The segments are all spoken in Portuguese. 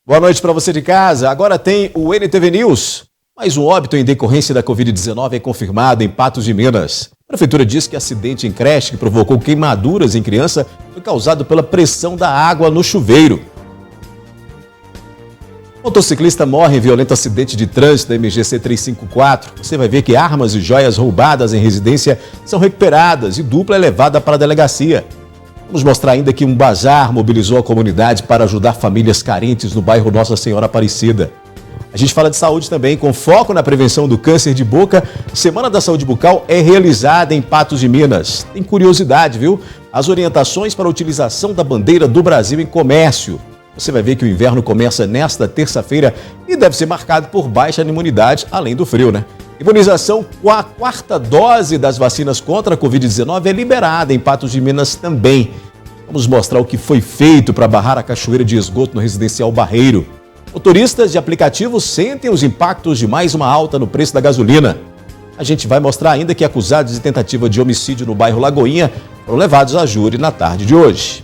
Boa noite para você de casa. Agora tem o NTV News. Mais um óbito em decorrência da Covid-19 é confirmado em Patos de Minas. A prefeitura diz que acidente em creche que provocou queimaduras em criança foi causado pela pressão da água no chuveiro. Motociclista morre em violento acidente de trânsito da MGC 354. Você vai ver que armas e joias roubadas em residência são recuperadas e dupla é levada para a delegacia. Vamos mostrar ainda que um bazar mobilizou a comunidade para ajudar famílias carentes no bairro Nossa Senhora Aparecida. A gente fala de saúde também, com foco na prevenção do câncer de boca. Semana da Saúde Bucal é realizada em Patos de Minas. Tem curiosidade, viu? As orientações para a utilização da bandeira do Brasil em comércio. Você vai ver que o inverno começa nesta terça-feira e deve ser marcado por baixa imunidade, além do frio, né? Imunização com a quarta dose das vacinas contra a Covid-19 é liberada em Patos de Minas também. Vamos mostrar o que foi feito para barrar a cachoeira de esgoto no residencial Barreiro. Motoristas de aplicativos sentem os impactos de mais uma alta no preço da gasolina. A gente vai mostrar ainda que acusados de tentativa de homicídio no bairro Lagoinha foram levados a júri na tarde de hoje.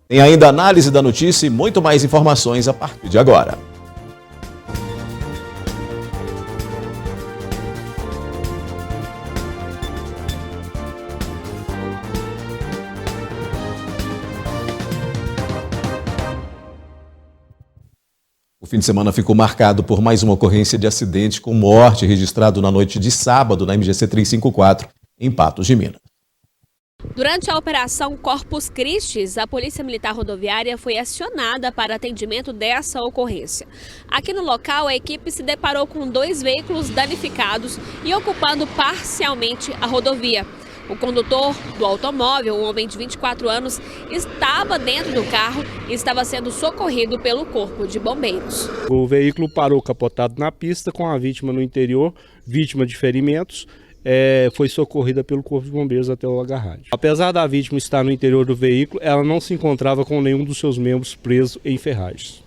Tem ainda análise da notícia e muito mais informações a partir de agora. O fim de semana ficou marcado por mais uma ocorrência de acidente com morte registrado na noite de sábado na MGC 354, em Patos de Minas. Durante a Operação Corpus Christi, a Polícia Militar Rodoviária foi acionada para atendimento dessa ocorrência. Aqui no local, a equipe se deparou com 2 veículos danificados e ocupando parcialmente a rodovia. O condutor do automóvel, um homem de 24 anos, estava dentro do carro e estava sendo socorrido pelo Corpo de Bombeiros. O veículo parou capotado na pista com a vítima no interior, vítima de ferimentos. Foi socorrida pelo Corpo de Bombeiros até o agarragem. Apesar da vítima estar no interior do veículo, ela não se encontrava com nenhum dos seus membros presos em ferragens.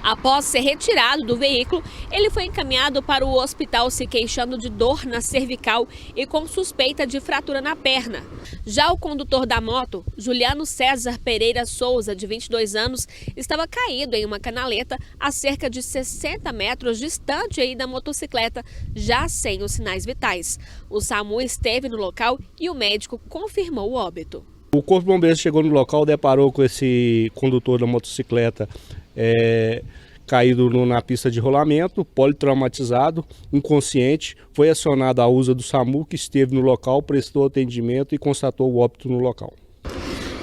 Após ser retirado do veículo, ele foi encaminhado para o hospital se queixando de dor na cervical e com suspeita de fratura na perna. Já o condutor da moto, Juliano César Pereira Souza, de 22 anos, estava caído em uma canaleta a cerca de 60 metros distante aí da motocicleta, já sem os sinais vitais. O SAMU esteve no local e o médico confirmou o óbito. O Corpo de Bombeiros chegou no local, deparou com esse condutor da motocicleta caído na pista de rolamento, politraumatizado, inconsciente. Foi acionado a USA do SAMU, que esteve no local, prestou atendimento e constatou o óbito no local.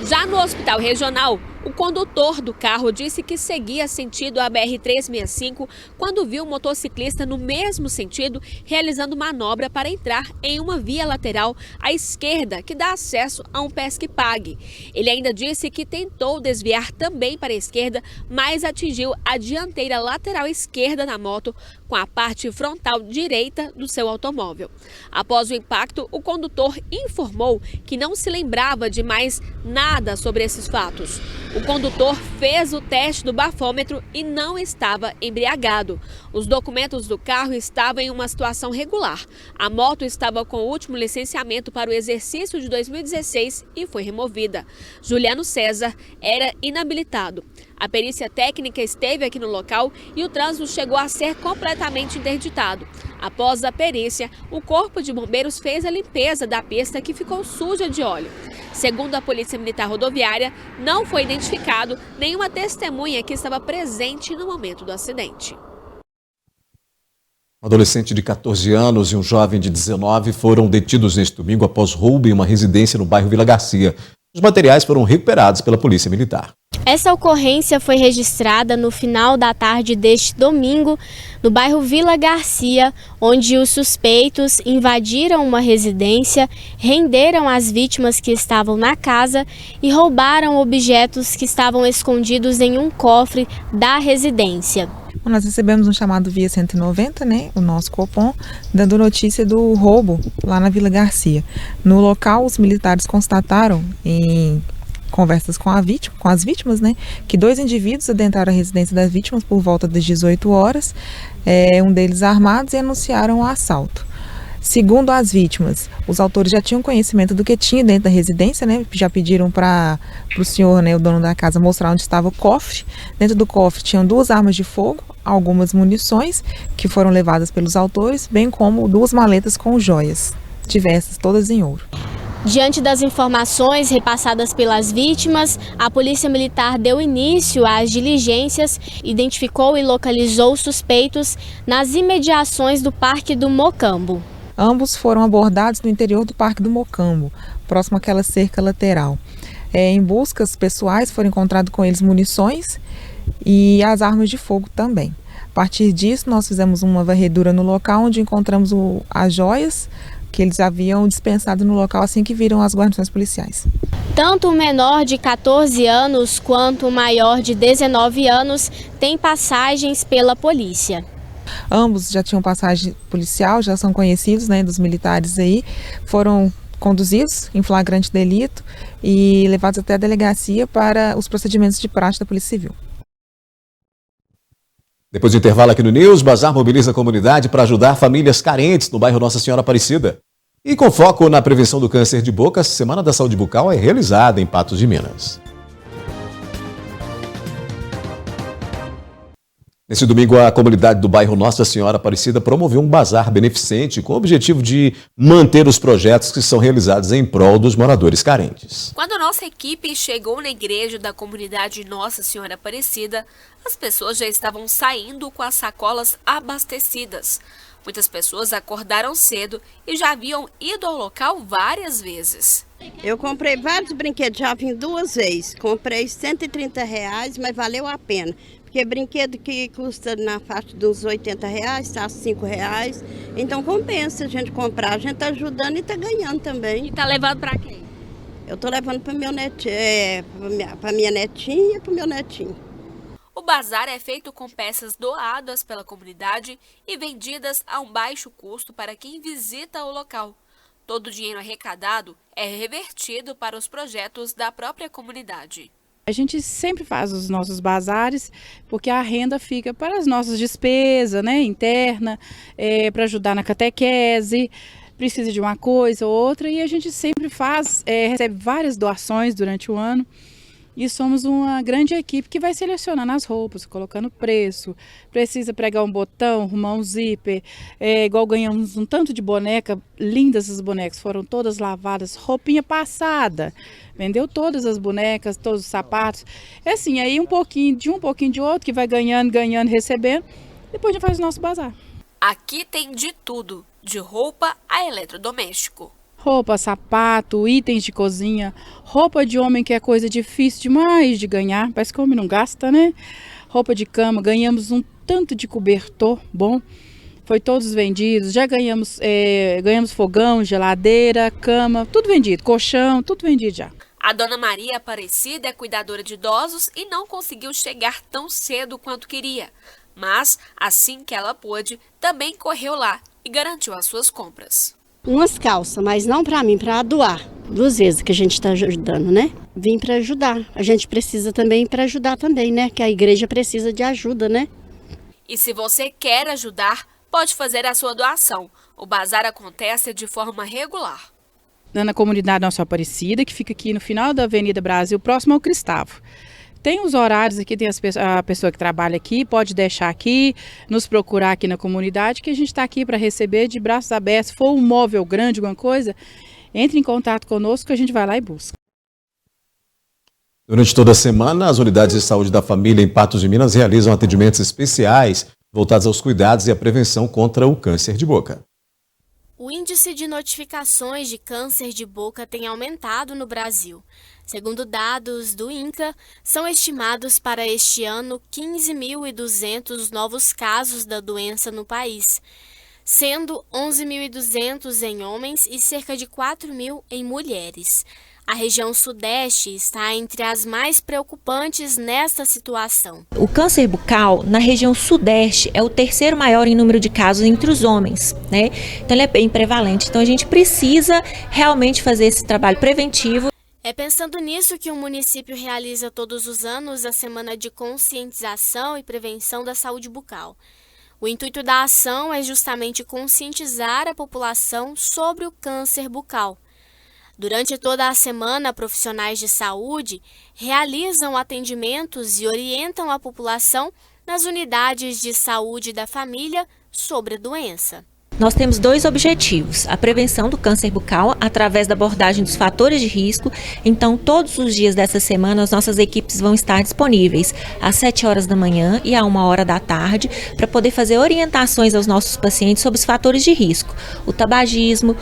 Já no hospital regional, o condutor do carro disse que seguia sentido a BR-365 quando viu um motociclista no mesmo sentido realizando manobra para entrar em uma via lateral à esquerda que dá acesso a um pesque-pague. Ele ainda disse que tentou desviar também para a esquerda, mas atingiu a dianteira lateral esquerda da moto com a parte frontal direita do seu automóvel. Após o impacto, o condutor informou que não se lembrava de mais nada sobre esses fatos. O condutor fez o teste do bafômetro e não estava embriagado. Os documentos do carro estavam em uma situação regular. A moto estava com o último licenciamento para o exercício de 2016 e foi removida. Juliano César era inabilitado. A perícia técnica esteve aqui no local e o trânsito chegou a ser completamente interditado. Após a perícia, o Corpo de Bombeiros fez a limpeza da pista que ficou suja de óleo. Segundo a Polícia Militar Rodoviária, não foi identificado nenhuma testemunha que estava presente no momento do acidente. Um adolescente de 14 anos e um jovem de 19 foram detidos neste domingo após roubo em uma residência no bairro Vila Garcia. Os materiais foram recuperados pela Polícia Militar. Essa ocorrência foi registrada no final da tarde deste domingo, no bairro Vila Garcia, onde os suspeitos invadiram uma residência, renderam as vítimas que estavam na casa e roubaram objetos que estavam escondidos em um cofre da residência. Nós recebemos um chamado via 190, né, o nosso Copom, dando notícia do roubo lá na Vila Garcia. No local, os militares constataram em conversas com as vítimas, né, que 2 indivíduos adentraram a residência das vítimas por volta das 18 horas, um deles armados, e anunciaram o assalto. Segundo as vítimas, os autores já tinham conhecimento do que tinha dentro da residência, né? Já pediram para o senhor, né, o dono da casa, mostrar onde estava o cofre. Dentro do cofre tinham 2 armas de fogo, algumas munições que foram levadas pelos autores, bem como 2 maletas com joias, diversas, todas em ouro. Diante das informações repassadas pelas vítimas, a Polícia Militar deu início às diligências, identificou e localizou suspeitos nas imediações do Parque do Mocambo. Ambos foram abordados no interior do Parque do Mocambo, próximo àquela cerca lateral. Em buscas pessoais foram encontradas com eles munições e as armas de fogo também. A partir disso, nós fizemos uma varredura no local onde encontramos as joias que eles haviam dispensado no local assim que viram as guarnições policiais. Tanto o menor de 14 anos quanto o maior de 19 anos têm passagens pela polícia. Ambos já tinham passagem policial, já são conhecidos, né, dos militares aí, foram conduzidos em flagrante delito e levados até a delegacia para os procedimentos de praxe da Polícia Civil. Depois do intervalo aqui no News, Bazar mobiliza a comunidade para ajudar famílias carentes no bairro Nossa Senhora Aparecida. E com foco na prevenção do câncer de boca, a Semana da Saúde Bucal é realizada em Patos de Minas. Nesse domingo, a comunidade do bairro Nossa Senhora Aparecida promoveu um bazar beneficente com o objetivo de manter os projetos que são realizados em prol dos moradores carentes. Quando a nossa equipe chegou na igreja da comunidade Nossa Senhora Aparecida, as pessoas já estavam saindo com as sacolas abastecidas. Muitas pessoas acordaram cedo e já haviam ido ao local várias vezes. Eu comprei vários brinquedos, já vim 2 vezes. Comprei R$130, mas valeu a pena. Porque brinquedo que custa na faixa de uns R$80, está R$5. Então compensa a gente comprar, a gente está ajudando e está ganhando também. E tá levando para quem? Eu estou levando para meu netinho, para minha netinha e para o meu netinho. O bazar é feito com peças doadas pela comunidade e vendidas a um baixo custo para quem visita o local. Todo o dinheiro arrecadado é revertido para os projetos da própria comunidade. A gente sempre faz os nossos bazares porque a renda fica para as nossas despesas, né, interna, para ajudar na catequese, precisa de uma coisa ou outra, e a gente sempre faz, recebe várias doações durante o ano. E somos uma grande equipe que vai selecionando as roupas, colocando preço. Precisa pregar um botão, arrumar um zíper. Igual ganhamos um tanto de boneca, lindas essas bonecas, foram todas lavadas, roupinha passada. Vendeu todas as bonecas, todos os sapatos. É assim, aí um pouquinho de outro, que vai ganhando, recebendo. Depois a gente faz o nosso bazar. Aqui tem de tudo, de roupa a eletrodoméstico. Roupa, sapato, itens de cozinha, roupa de homem que é coisa difícil demais de ganhar, parece que o homem não gasta, né? Roupa de cama, ganhamos um tanto de cobertor bom, foi todos vendidos, já ganhamos fogão, geladeira, cama, tudo vendido, colchão, tudo vendido já. A dona Maria Aparecida é cuidadora de idosos e não conseguiu chegar tão cedo quanto queria, mas assim que ela pôde, também correu lá e garantiu as suas compras. Umas calças, mas não para mim, para doar. 2 vezes que a gente está ajudando, né? Vim para ajudar. A gente precisa também para ajudar também, né? Que a igreja precisa de ajuda, né? E se você quer ajudar, pode fazer a sua doação. O bazar acontece de forma regular. Na comunidade Nossa Aparecida, que fica aqui no final da Avenida Brasil, próximo ao Cristavo. Tem os horários aqui, tem a pessoa que trabalha aqui, pode deixar aqui, nos procurar aqui na comunidade, que a gente está aqui para receber de braços abertos. Se for um móvel grande, alguma coisa, entre em contato conosco que a gente vai lá e busca. Durante toda a semana, as unidades de saúde da família em Patos de Minas realizam atendimentos especiais voltados aos cuidados e à prevenção contra o câncer de boca. O índice de notificações de câncer de boca tem aumentado no Brasil. Segundo dados do INCA, são estimados para este ano 15.200 novos casos da doença no país, sendo 11.200 em homens e cerca de 4.000 em mulheres. A região sudeste está entre as mais preocupantes nesta situação. O câncer bucal na região sudeste é o 3º maior em número de casos entre os homens, né? Então ele é bem prevalente. Então a gente precisa realmente fazer esse trabalho preventivo. É pensando nisso que o município realiza todos os anos a Semana de Conscientização e Prevenção da Saúde Bucal. O intuito da ação é justamente conscientizar a população sobre o câncer bucal. Durante toda a semana, profissionais de saúde realizam atendimentos e orientam a população nas unidades de saúde da família sobre a doença. Nós temos 2 objetivos: a prevenção do câncer bucal através da abordagem dos fatores de risco. Então, todos os dias dessa semana, as nossas equipes vão estar disponíveis às 7 horas da manhã e à 1 hora da tarde para poder fazer orientações aos nossos pacientes sobre os fatores de risco: o tabagismo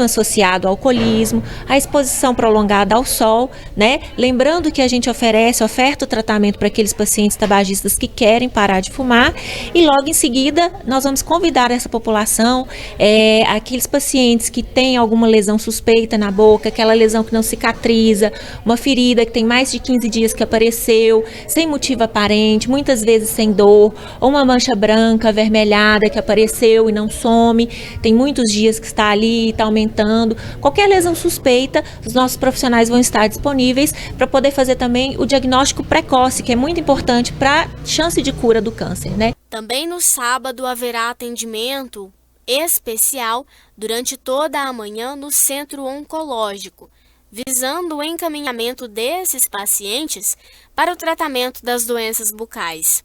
associado ao alcoolismo, a exposição prolongada ao sol, né? Lembrando que a gente oferta o tratamento para aqueles pacientes tabagistas que querem parar de fumar, e logo em seguida nós vamos convidar essa população, aqueles pacientes que têm alguma lesão suspeita na boca, aquela lesão que não cicatriza, uma ferida que tem mais de 15 dias que apareceu, sem motivo aparente, muitas vezes sem dor, ou uma mancha branca, avermelhada que apareceu e não some, tem muitos dias que está ali e está aumentando. Qualquer lesão suspeita, os nossos profissionais vão estar disponíveis para poder fazer também o diagnóstico precoce, que é muito importante para a chance de cura do câncer, né? Também no sábado haverá atendimento especial durante toda a manhã no Centro Oncológico, visando o encaminhamento desses pacientes para o tratamento das doenças bucais.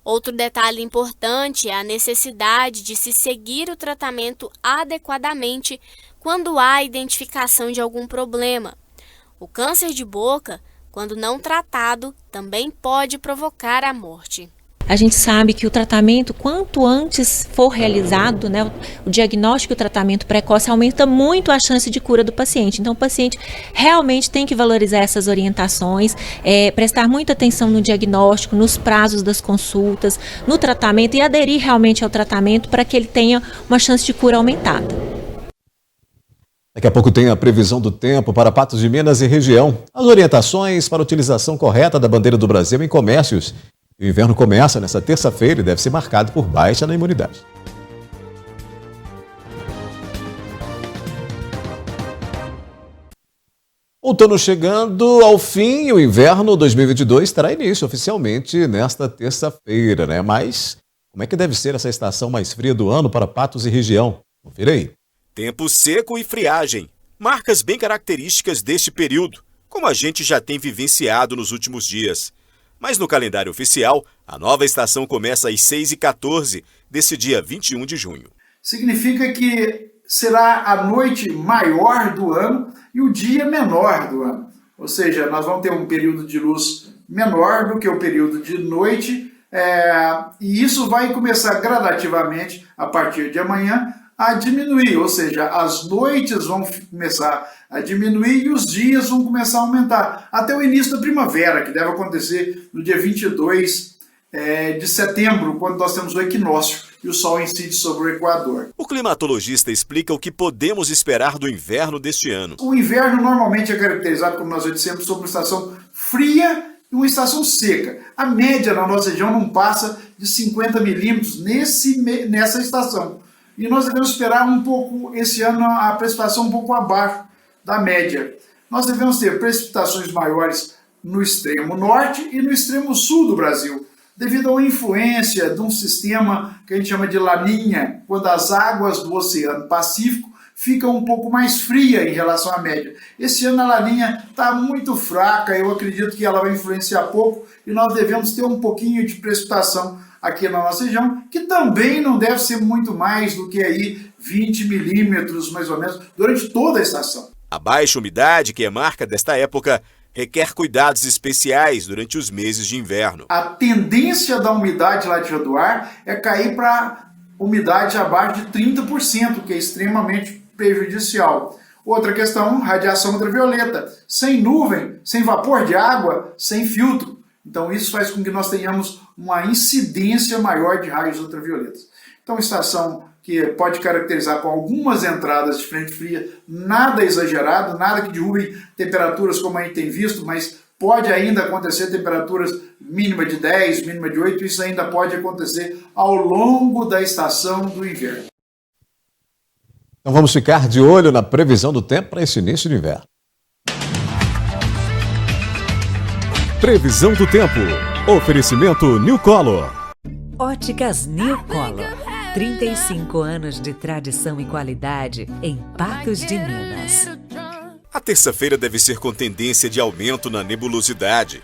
Outro detalhe importante é a necessidade de se seguir o tratamento adequadamente quando há identificação de algum problema. O câncer de boca, quando não tratado, também pode provocar a morte. A gente sabe que o tratamento, quanto antes for realizado, né, o diagnóstico e o tratamento precoce aumenta muito a chance de cura do paciente. Então, o paciente realmente tem que valorizar essas orientações, prestar muita atenção no diagnóstico, nos prazos das consultas, no tratamento e aderir realmente ao tratamento para que ele tenha uma chance de cura aumentada. Daqui a pouco tem a previsão do tempo para Patos de Minas e região, as orientações para a utilização correta da bandeira do Brasil em comércios. O inverno começa nesta terça-feira e deve ser marcado por baixa na imunidade. Outono chegando ao fim e o inverno 2022 terá início oficialmente nesta terça-feira, né? Mas como é que deve ser essa estação mais fria do ano para Patos e região? Confira aí. Tempo seco e friagem, marcas bem características deste período, como a gente já tem vivenciado nos últimos dias. Mas no calendário oficial, a nova estação começa às 6h14 desse dia 21 de junho. Significa que será a noite maior do ano e o dia menor do ano. Ou seja, nós vamos ter um período de luz menor do que o período de noite, e isso vai começar gradativamente, a partir de amanhã, a diminuir, ou seja, as noites vão começar a diminuir e os dias vão começar a aumentar, até o início da primavera, que deve acontecer no dia 22 de setembro, quando nós temos o equinócio e o Sol incide sobre o Equador. O climatologista explica o que podemos esperar do inverno deste ano. O inverno normalmente é caracterizado, como nós já dissemos, sobre uma estação fria e uma estação seca. A média na nossa região não passa de 50 milímetros nessa estação. E nós devemos esperar um pouco, esse ano, a precipitação um pouco abaixo da média. Nós devemos ter precipitações maiores no extremo norte e no extremo sul do Brasil, devido a uma influência de um sistema que a gente chama de laninha, quando as águas do Oceano Pacífico ficam um pouco mais frias em relação à média. Esse ano a laninha está muito fraca, eu acredito que ela vai influenciar pouco e nós devemos ter um pouquinho de precipitação aqui na nossa região, que também não deve ser muito mais do que aí 20 milímetros, mais ou menos, durante toda a estação. A baixa umidade, que é marca desta época, requer cuidados especiais durante os meses de inverno. A tendência da umidade relativa do ar é cair para umidade abaixo de 30%, que é extremamente prejudicial. Outra questão, radiação ultravioleta, sem nuvem, sem vapor de água, sem filtro. Então isso faz com que nós tenhamos uma incidência maior de raios ultravioletas. Então, estação que pode caracterizar com algumas entradas de frente fria, nada exagerado, nada que derrube temperaturas como a gente tem visto, mas pode ainda acontecer temperaturas mínima de 10, mínima de 8, isso ainda pode acontecer ao longo da estação do inverno. Então vamos ficar de olho na previsão do tempo para esse início de inverno. Previsão do tempo. Oferecimento New Color. Óticas New Color. 35 anos de tradição e qualidade em Patos de Minas. A terça-feira deve ser com tendência de aumento na nebulosidade.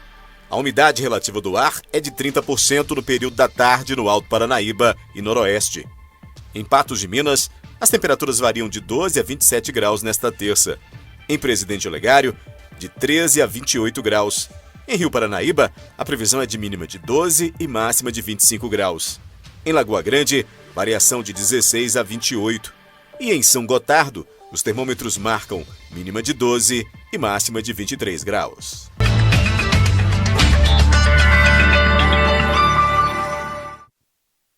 A umidade relativa do ar é de 30% no período da tarde no Alto Paranaíba e Noroeste. Em Patos de Minas, as temperaturas variam de 12 a 27 graus nesta terça. Em Presidente Olegário, de 13 a 28 graus. Em Rio Paranaíba, a previsão é de mínima de 12 e máxima de 25 graus. Em Lagoa Grande, variação de 16 a 28. E em São Gotardo, os termômetros marcam mínima de 12 e máxima de 23 graus.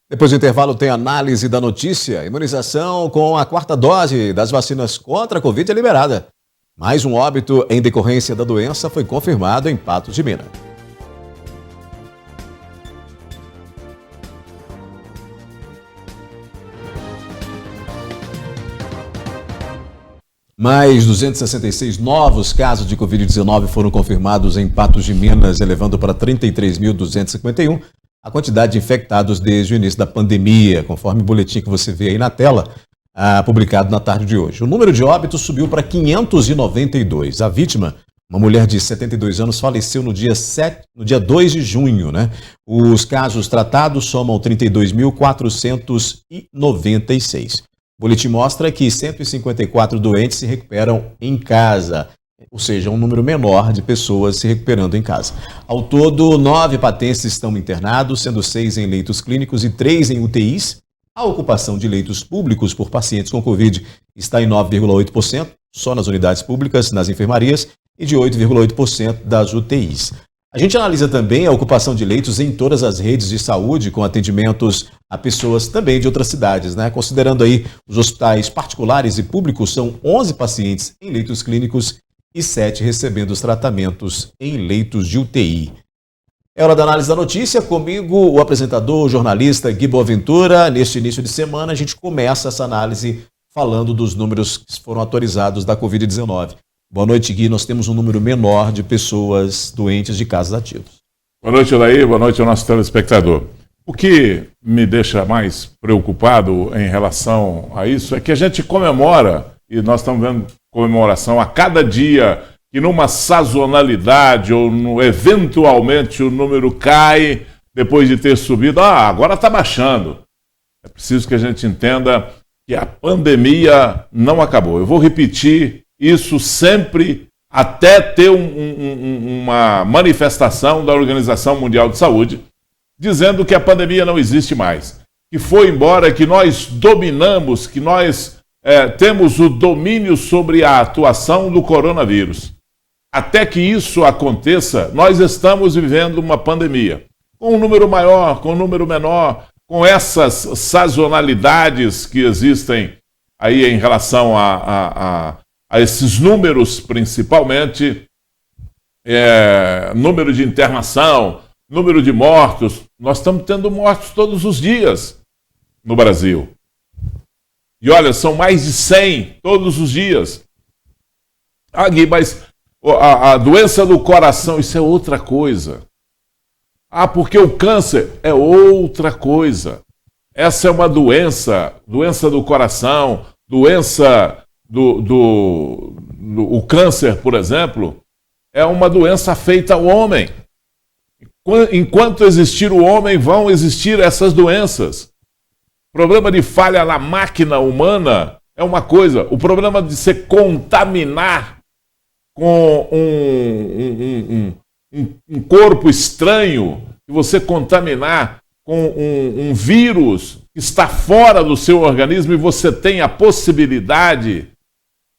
Depois do intervalo tem análise da notícia. Imunização com a 4ª dose das vacinas contra a Covid é liberada. Mais um óbito em decorrência da doença foi confirmado em Patos de Minas. Mais 266 novos casos de Covid-19 foram confirmados em Patos de Minas, elevando para 33.251 a quantidade de infectados desde o início da pandemia, conforme o boletim que você vê aí na tela, publicado na tarde de hoje. O número de óbitos subiu para 592. A vítima, uma mulher de 72 anos, faleceu no dia 2 de junho. Os casos tratados somam 32.496. O boletim mostra que 154 doentes se recuperam em casa, ou seja, um número menor de pessoas se recuperando em casa. Ao todo, 9 patenses estão internados, sendo 6 em leitos clínicos e 3 em UTIs. A ocupação de leitos públicos por pacientes com Covid está em 9,8%, só nas unidades públicas, nas enfermarias, e de 8,8% das UTIs. A gente analisa também a ocupação de leitos em todas as redes de saúde, com atendimentos a pessoas também de outras cidades, Considerando aí os hospitais particulares e públicos, são 11 pacientes em leitos clínicos e 7 recebendo os tratamentos em leitos de UTI. É hora da análise da notícia. Comigo, o apresentador, o jornalista Gui Boaventura. Neste início de semana, a gente começa essa análise falando dos números que foram atualizados da Covid-19. Boa noite, Gui. Nós temos um número menor de pessoas doentes de casos ativos. Boa noite, Olaí. Boa noite ao nosso telespectador. O que me deixa mais preocupado em relação a isso é que a gente comemora, e nós estamos vendo comemoração a cada dia, que numa sazonalidade ou eventualmente o número cai depois de ter subido. Agora está baixando. É preciso que a gente entenda que a pandemia não acabou. Eu vou repetir isso sempre até ter uma manifestação da Organização Mundial de Saúde dizendo que a pandemia não existe mais, que foi embora, que nós dominamos, que nós temos o domínio sobre a atuação do coronavírus. Até que isso aconteça, nós estamos vivendo uma pandemia. Com um número maior, com um número menor, com essas sazonalidades que existem aí em relação a esses números, principalmente, número de internação, número de mortos. Nós estamos tendo mortos todos os dias no Brasil. E olha, são mais de 100 todos os dias. Gui, mas a doença do coração, isso é outra coisa. Porque o câncer é outra coisa. Essa é uma doença do coração, doença o câncer, por exemplo, é uma doença feita ao homem. Enquanto existir o homem, vão existir essas doenças. O problema de falha na máquina humana é uma coisa. O problema de se contaminar com um corpo estranho, de você contaminar com um vírus que está fora do seu organismo e você tem a possibilidade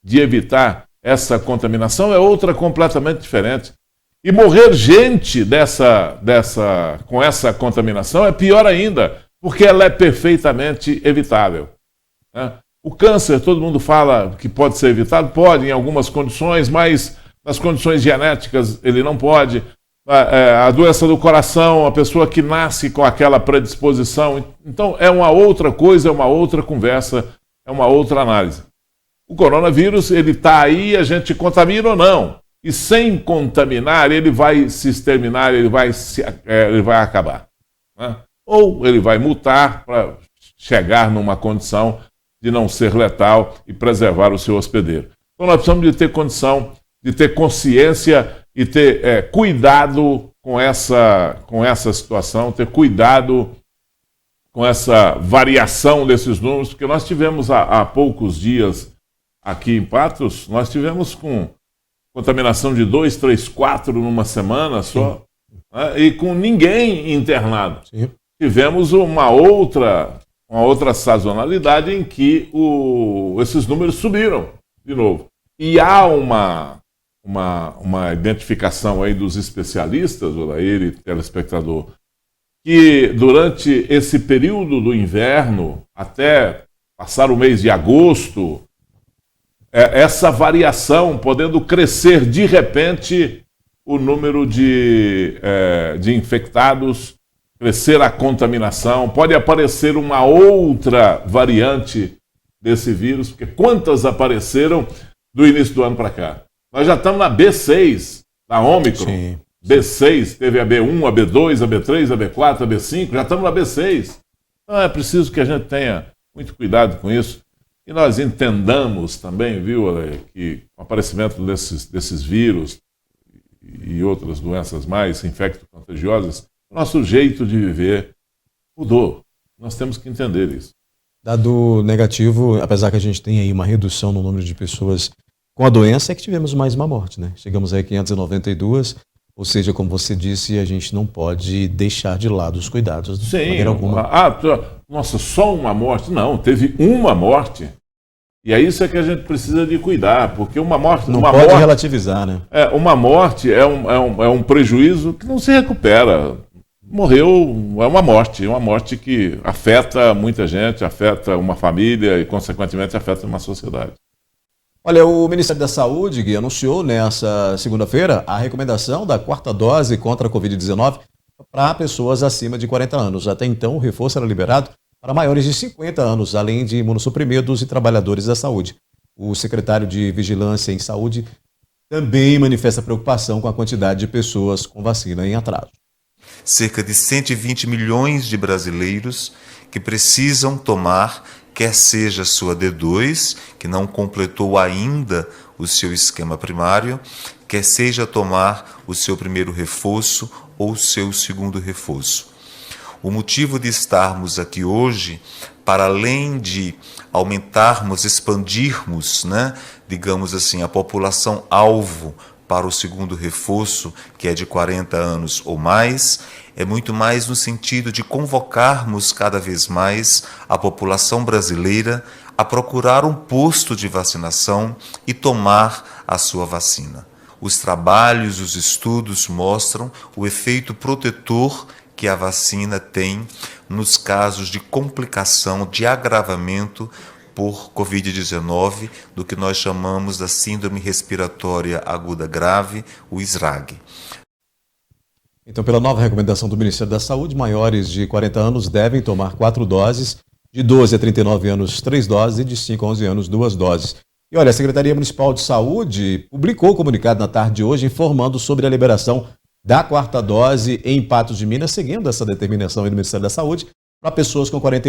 de evitar essa contaminação, é outra completamente diferente. E morrer gente com essa contaminação é pior ainda, porque ela é perfeitamente evitável. O câncer, todo mundo fala que pode ser evitado, pode em algumas condições, mas nas condições genéticas ele não pode. A doença do coração, a pessoa que nasce com aquela predisposição. Então é uma outra coisa, é uma outra conversa, é uma outra análise. O coronavírus, ele está aí, a gente contamina ou não. E sem contaminar, ele vai se exterminar, ele vai acabar. ou ele vai mutar para chegar numa condição de não ser letal e preservar o seu hospedeiro. Então nós precisamos de ter condição, de ter consciência e ter cuidado com essa situação, ter cuidado com essa variação desses números, porque nós tivemos há poucos dias aqui em Patos, nós tivemos com contaminação de 2, 3, 4 numa semana só, né, e com ninguém internado. Sim. Tivemos uma outra sazonalidade em que esses números subiram de novo. E há uma identificação aí dos especialistas, Odair e telespectador, que durante esse período do inverno, até passar o mês de agosto, essa variação podendo crescer de repente o número de infectados, crescer a contaminação, pode aparecer uma outra variante desse vírus, porque quantas apareceram do início do ano para cá? Nós já estamos na B6, da Ômicron. Sim. B6, teve a B1, a B2, a B3, a B4, a B5, já estamos na B6. Então é preciso que a gente tenha muito cuidado com isso. E nós entendamos também, viu, que o aparecimento desses vírus e outras doenças mais infecto-contagiosas, o nosso jeito de viver mudou. Nós temos que entender isso. Dado negativo, apesar que a gente tem aí uma redução no número de pessoas com a doença, é que tivemos mais uma morte, né? Chegamos aí a 592, ou seja, como você disse, a gente não pode deixar de lado os cuidados de maneira alguma. Nossa, só uma morte? Não, teve uma morte. E é isso que a gente precisa de cuidar, porque uma morte... Não pode relativizar, né? Uma morte é um prejuízo que não se recupera. Morreu, é uma morte que afeta muita gente, afeta uma família e, consequentemente, afeta uma sociedade. Olha, o Ministério da Saúde, Gui, anunciou nessa segunda-feira a recomendação da 4ª dose contra a Covid-19 para pessoas acima de 40 anos. Até então, o reforço era liberado para maiores de 50 anos, além de imunossuprimidos e trabalhadores da saúde. O secretário de Vigilância em Saúde também manifesta preocupação com a quantidade de pessoas com vacina em atraso. Cerca de 120 milhões de brasileiros que precisam tomar, quer seja sua D2, que não completou ainda o seu esquema primário, quer seja tomar o seu primeiro reforço ou o seu segundo reforço. O motivo de estarmos aqui hoje, para além de aumentarmos, expandirmos, digamos assim, a população alvo para o segundo reforço, que é de 40 anos ou mais, é muito mais no sentido de convocarmos cada vez mais a população brasileira a procurar um posto de vacinação e tomar a sua vacina. Os trabalhos, os estudos mostram o efeito protetor que a vacina tem nos casos de complicação, de agravamento por Covid-19, do que nós chamamos da Síndrome Respiratória Aguda Grave, o SRAG. Então, pela nova recomendação do Ministério da Saúde, maiores de 40 anos devem tomar 4 doses, de 12 a 39 anos 3 doses e de 5 a 11 anos 2 doses. E olha, a Secretaria Municipal de Saúde publicou o comunicado na tarde de hoje informando sobre a liberação da 4ª dose em Patos de Minas, seguindo essa determinação do Ministério da Saúde, para pessoas com 40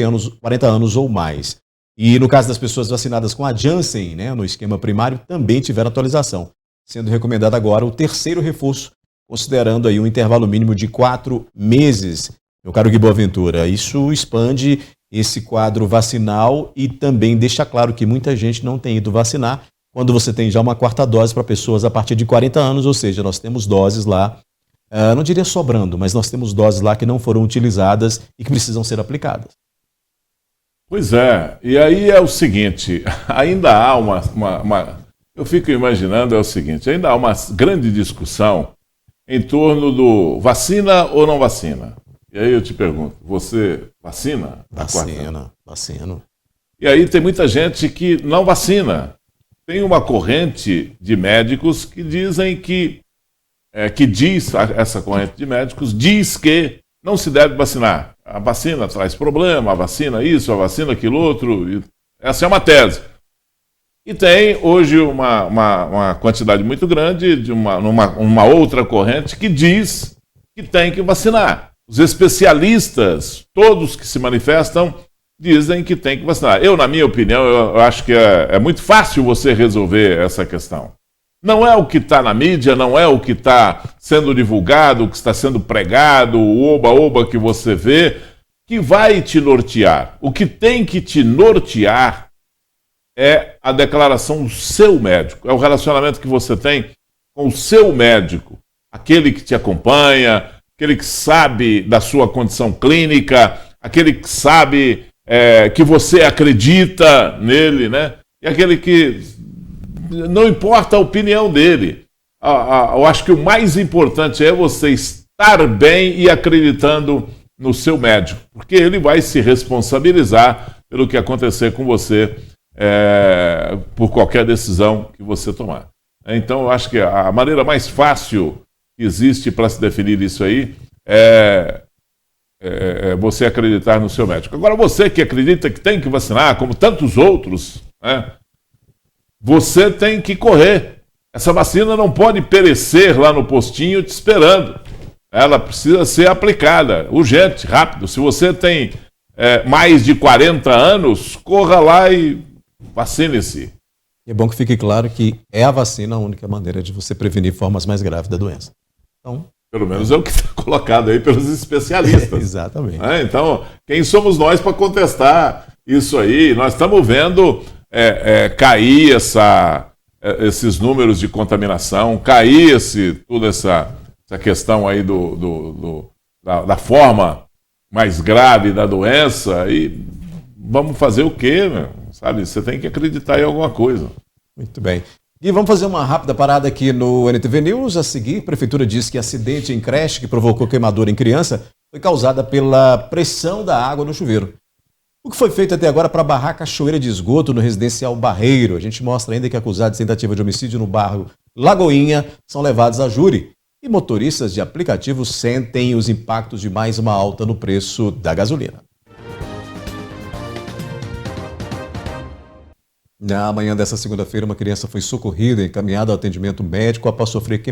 anos ou mais. E no caso das pessoas vacinadas com a Janssen, no esquema primário, também tiveram atualização, sendo recomendado agora o 3º reforço, considerando aí um intervalo mínimo de 4 meses. Meu caro Gui Boaventura, isso expande esse quadro vacinal e também deixa claro que muita gente não tem ido vacinar quando você tem já uma 4ª dose para pessoas a partir de 40 anos, ou seja, nós temos doses lá, não diria sobrando, mas nós temos doses lá que não foram utilizadas e que precisam ser aplicadas. Pois é, e aí é o seguinte, ainda há eu fico imaginando, é o seguinte, ainda há uma grande discussão em torno do vacina ou não vacina. E aí eu te pergunto, você vacina? Vacino. E aí tem muita gente que não vacina. Tem uma corrente de médicos que dizem essa corrente de médicos diz que não se deve vacinar. A vacina traz problema, a vacina isso, a vacina aquilo outro. Essa é uma tese. E tem hoje uma quantidade muito grande de uma outra corrente que diz que tem que vacinar. Os especialistas, todos que se manifestam, dizem que tem que vacinar. Eu, na minha opinião, eu acho que é muito fácil você resolver essa questão. Não é o que está na mídia, não é o que está sendo divulgado, o que está sendo pregado, o oba-oba que você vê, que vai te nortear. O que tem que te nortear é a declaração do seu médico, é o relacionamento que você tem com o seu médico, aquele que te acompanha, aquele que sabe da sua condição clínica, aquele que sabe que você acredita nele, né? E aquele que não importa a opinião dele. Eu acho que o mais importante é você estar bem e acreditando no seu médico, porque ele vai se responsabilizar pelo que acontecer com você por qualquer decisão que você tomar. Então, eu acho que a maneira mais fácil que existe para se definir isso aí é você acreditar no seu médico. Agora, você que acredita que tem que vacinar, como tantos outros, né, você tem que correr. Essa vacina não pode perecer lá no postinho te esperando. Ela precisa ser aplicada, urgente, rápido. Se você tem mais de 40 anos, corra lá e vacine-se. E é bom que fique claro que é a vacina a única maneira de você prevenir formas mais graves da doença. Então, pelo menos é o que está colocado aí pelos especialistas. Exatamente. Então, quem somos nós para contestar isso aí? Nós estamos vendo cair esses números de contaminação, cair toda essa questão aí da forma mais grave da doença, e vamos fazer o quê, meu? Sabe? Você tem que acreditar em alguma coisa. Muito bem. E vamos fazer uma rápida parada aqui no NTV News. A seguir, a Prefeitura diz que acidente em creche que provocou queimadura em criança foi causada pela pressão da água no chuveiro. O que foi feito até agora para barrar a cachoeira de esgoto no residencial Barreiro? A gente mostra ainda que acusados de tentativa de homicídio no bairro Lagoinha são levados a júri. E motoristas de aplicativos sentem os impactos de mais uma alta no preço da gasolina. Na manhã dessa segunda-feira, uma criança foi socorrida e encaminhada ao atendimento médico após sofrer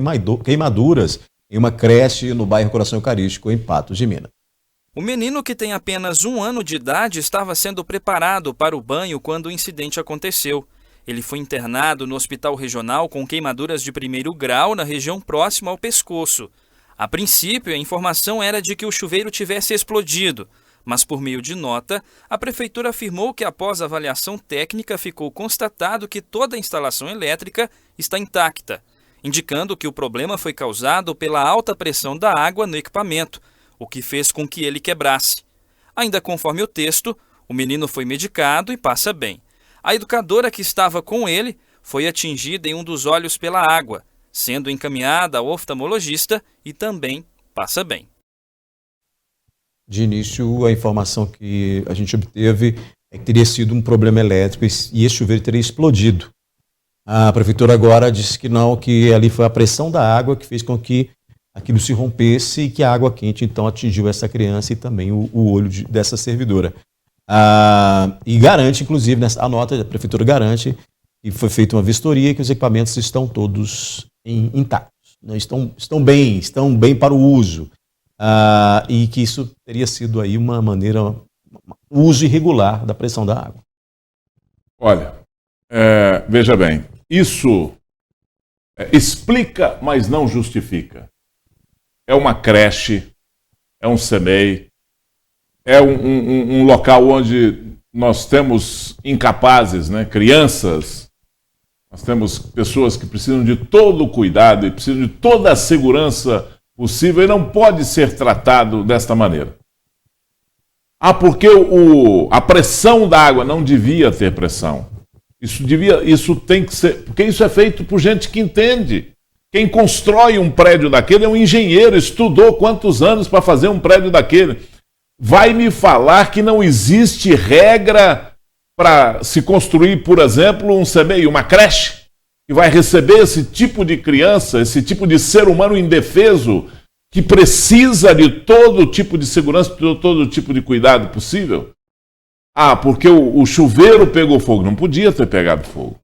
queimaduras em uma creche no bairro Coração Eucarístico, em Patos de Minas. O menino, que tem apenas 1 ano de idade, estava sendo preparado para o banho quando o incidente aconteceu. Ele foi internado no hospital regional com queimaduras de 1º grau na região próxima ao pescoço. A princípio, a informação era de que o chuveiro tivesse explodido, mas por meio de nota, a Prefeitura afirmou que após a avaliação técnica ficou constatado que toda a instalação elétrica está intacta, indicando que o problema foi causado pela alta pressão da água no equipamento, o que fez com que ele quebrasse. Ainda conforme o texto, o menino foi medicado e passa bem. A educadora que estava com ele foi atingida em um dos olhos pela água, sendo encaminhada ao oftalmologista e também passa bem. De início, a informação que a gente obteve é que teria sido um problema elétrico e esse chuveiro teria explodido. A Prefeitura agora disse que não, que ali foi a pressão da água que fez com que aquilo se rompesse e que a água quente então atingiu essa criança e também o olho dessa servidora. E garante, inclusive, a nota da Prefeitura garante que foi feita uma vistoria e que os equipamentos estão todos intactos, né? Estão bem para o uso. E que isso teria sido aí uma maneira, um uso irregular da pressão da água. Olha, veja bem, isso explica, mas não justifica. É uma creche, é um CMEI, é um local onde nós temos incapazes, né, crianças, nós temos pessoas que precisam de todo o cuidado e precisam de toda a segurança possível e não pode ser tratado desta maneira. Porque a pressão da água não devia ter pressão. Isso tem que ser, porque isso é feito por gente que entende. Quem constrói um prédio daquele é um engenheiro, estudou quantos anos para fazer um prédio daquele. Vai me falar que não existe regra para se construir, por exemplo, um CMEI, uma creche, que vai receber esse tipo de criança, esse tipo de ser humano indefeso, que precisa de todo tipo de segurança, de todo tipo de cuidado possível? Porque o chuveiro pegou fogo. Não podia ter pegado fogo.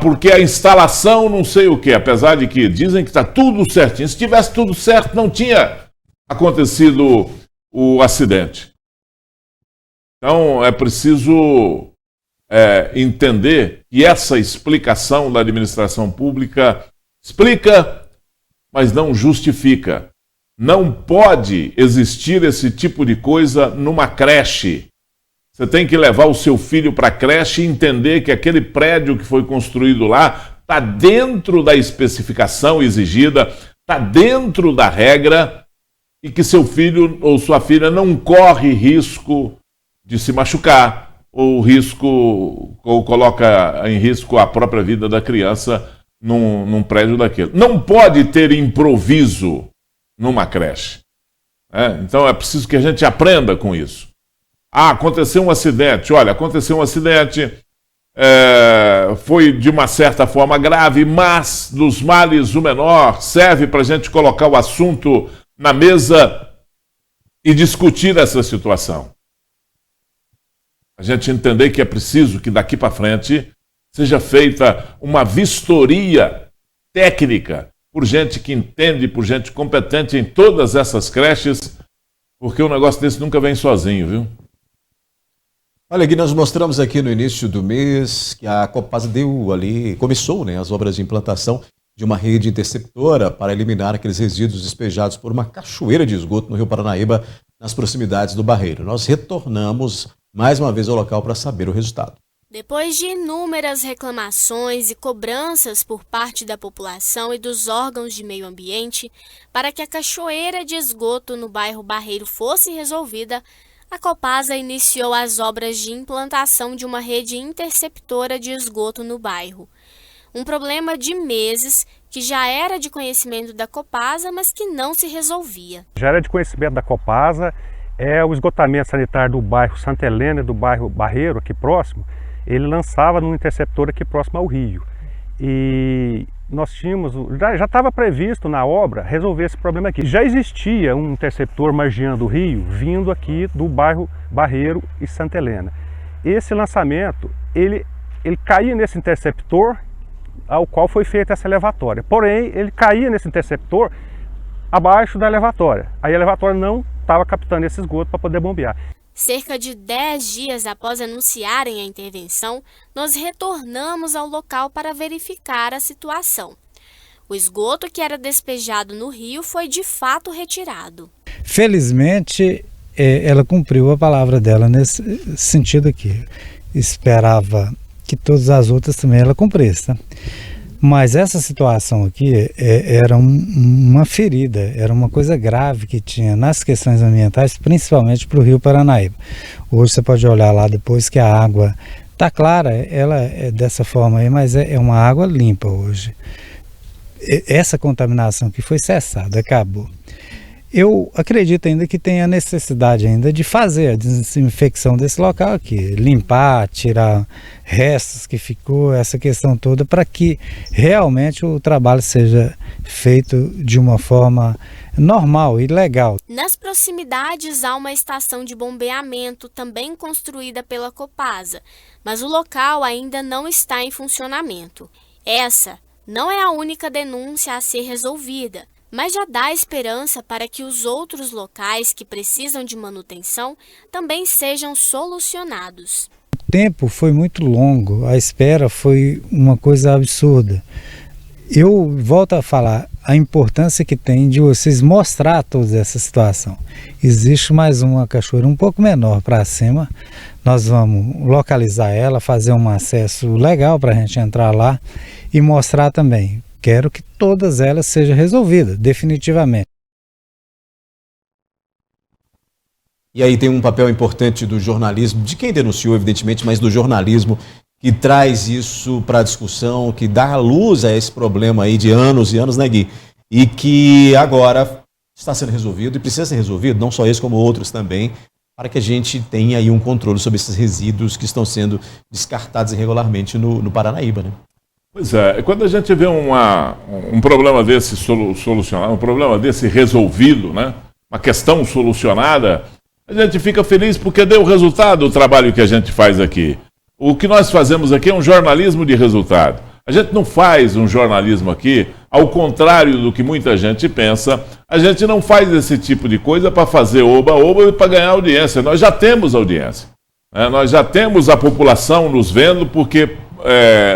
Porque a instalação não sei o quê, apesar de que dizem que está tudo certinho. Se tivesse tudo certo, não tinha acontecido o acidente. Então, é preciso entender que essa explicação da administração pública explica, mas não justifica. Não pode existir esse tipo de coisa numa creche. Você tem que levar o seu filho para a creche e entender que aquele prédio que foi construído lá está dentro da especificação exigida, está dentro da regra e que seu filho ou sua filha não corre risco de se machucar ou coloca em risco a própria vida da criança num prédio daquele. Não pode ter improviso numa creche. Então é preciso que a gente aprenda com isso. Aconteceu um acidente. Olha, aconteceu um acidente, foi de uma certa forma grave, mas dos males o menor. Serve para a gente colocar o assunto na mesa e discutir essa situação. A gente entender que é preciso que daqui para frente seja feita uma vistoria técnica por gente que entende, por gente competente em todas essas creches, porque um negócio desse nunca vem sozinho, viu? Olha, Gui, nós mostramos aqui no início do mês que a Copasa começou as obras de implantação de uma rede interceptora para eliminar aqueles resíduos despejados por uma cachoeira de esgoto no Rio Paranaíba, nas proximidades do Barreiro. Nós retornamos mais uma vez ao local para saber o resultado. Depois de inúmeras reclamações e cobranças por parte da população e dos órgãos de meio ambiente para que a cachoeira de esgoto no bairro Barreiro fosse resolvida, a Copasa iniciou as obras de implantação de uma rede interceptora de esgoto no bairro. Um problema de meses que já era de conhecimento da Copasa, mas que não se resolvia. Já era de conhecimento da Copasa, o esgotamento sanitário do bairro Santa Helena e do bairro Barreiro, aqui próximo, ele lançava num interceptor aqui próximo ao rio. E nós tínhamos, já estava previsto na obra resolver esse problema aqui. Já existia um interceptor margeando o rio vindo aqui do bairro Barreiro e Santa Helena. Esse lançamento, ele caía nesse interceptor ao qual foi feita essa elevatória. Porém, ele caía nesse interceptor abaixo da elevatória. Aí a elevatória não estava captando esse esgoto para poder bombear. Cerca de 10 dias após anunciarem a intervenção, nós retornamos ao local para verificar a situação. O esgoto que era despejado no rio foi de fato retirado. Felizmente, ela cumpriu a palavra dela nesse sentido aqui. Esperava que todas as outras também ela cumprisse, tá? Mas essa situação aqui era uma ferida, era uma coisa grave que tinha nas questões ambientais, principalmente para o Rio Paranaíba. Hoje você pode olhar lá depois que a água está clara, ela é dessa forma aí, mas é uma água limpa hoje. Essa contaminação que foi cessada, acabou. Eu acredito ainda que tem a necessidade ainda de fazer a desinfecção desse local aqui, limpar, tirar restos que ficou, essa questão toda, para que realmente o trabalho seja feito de uma forma normal e legal. Nas proximidades há uma estação de bombeamento também construída pela Copasa, mas o local ainda não está em funcionamento. Essa não é a única denúncia a ser resolvida, mas já dá esperança para que os outros locais que precisam de manutenção também sejam solucionados. O tempo foi muito longo, a espera foi uma coisa absurda. Eu volto a falar a importância que tem de vocês mostrar toda essa situação. Existe mais uma cachoeira um pouco menor para cima, nós vamos localizar ela, fazer um acesso legal para a gente entrar lá e mostrar também. Quero que todas elas sejam resolvidas, definitivamente. E aí tem um papel importante do jornalismo, de quem denunciou, evidentemente, mas do jornalismo, que traz isso para a discussão, que dá luz a esse problema aí de anos e anos, né, Gui? E que agora está sendo resolvido e precisa ser resolvido, não só esse como outros também, para que a gente tenha aí um controle sobre esses resíduos que estão sendo descartados irregularmente no Paranaíba, né? Pois é, quando a gente vê um problema desse solucionado, um problema desse resolvido, né? Uma questão solucionada, a gente fica feliz porque deu resultado o trabalho que a gente faz aqui. O que nós fazemos aqui é um jornalismo de resultado. A gente não faz um jornalismo aqui, ao contrário do que muita gente pensa, a gente não faz esse tipo de coisa para fazer oba-oba e para ganhar audiência. Nós já temos audiência. Nós já temos a população nos vendo porque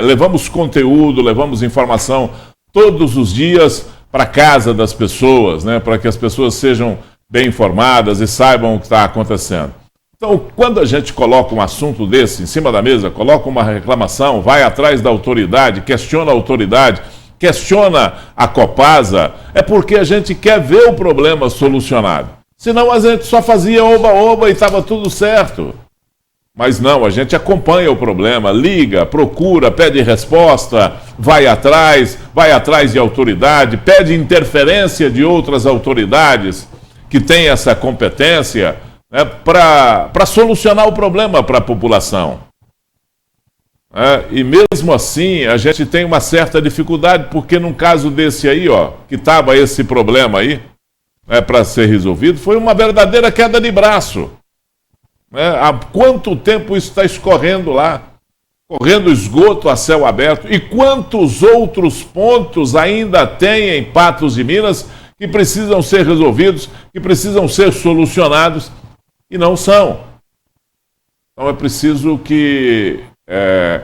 levamos conteúdo, levamos informação todos os dias para a casa das pessoas, né, para que as pessoas sejam bem informadas e saibam o que está acontecendo. Então, quando a gente coloca um assunto desse em cima da mesa, coloca uma reclamação, vai atrás da autoridade, questiona a autoridade, questiona a Copasa, é porque a gente quer ver o problema solucionado. Senão a gente só fazia oba-oba e estava tudo certo. Mas não, a gente acompanha o problema, liga, procura, pede resposta, vai atrás de autoridade, pede interferência de outras autoridades que têm essa competência, né, para solucionar o problema para a população. E mesmo assim, a gente tem uma certa dificuldade, porque num caso desse aí, que estava esse problema aí, para ser resolvido, foi uma verdadeira queda de braço. Há quanto tempo isso está escorrendo lá? Correndo esgoto a céu aberto. E quantos outros pontos ainda tem em Patos de Minas que precisam ser resolvidos, que precisam ser solucionados e não são. Então é preciso que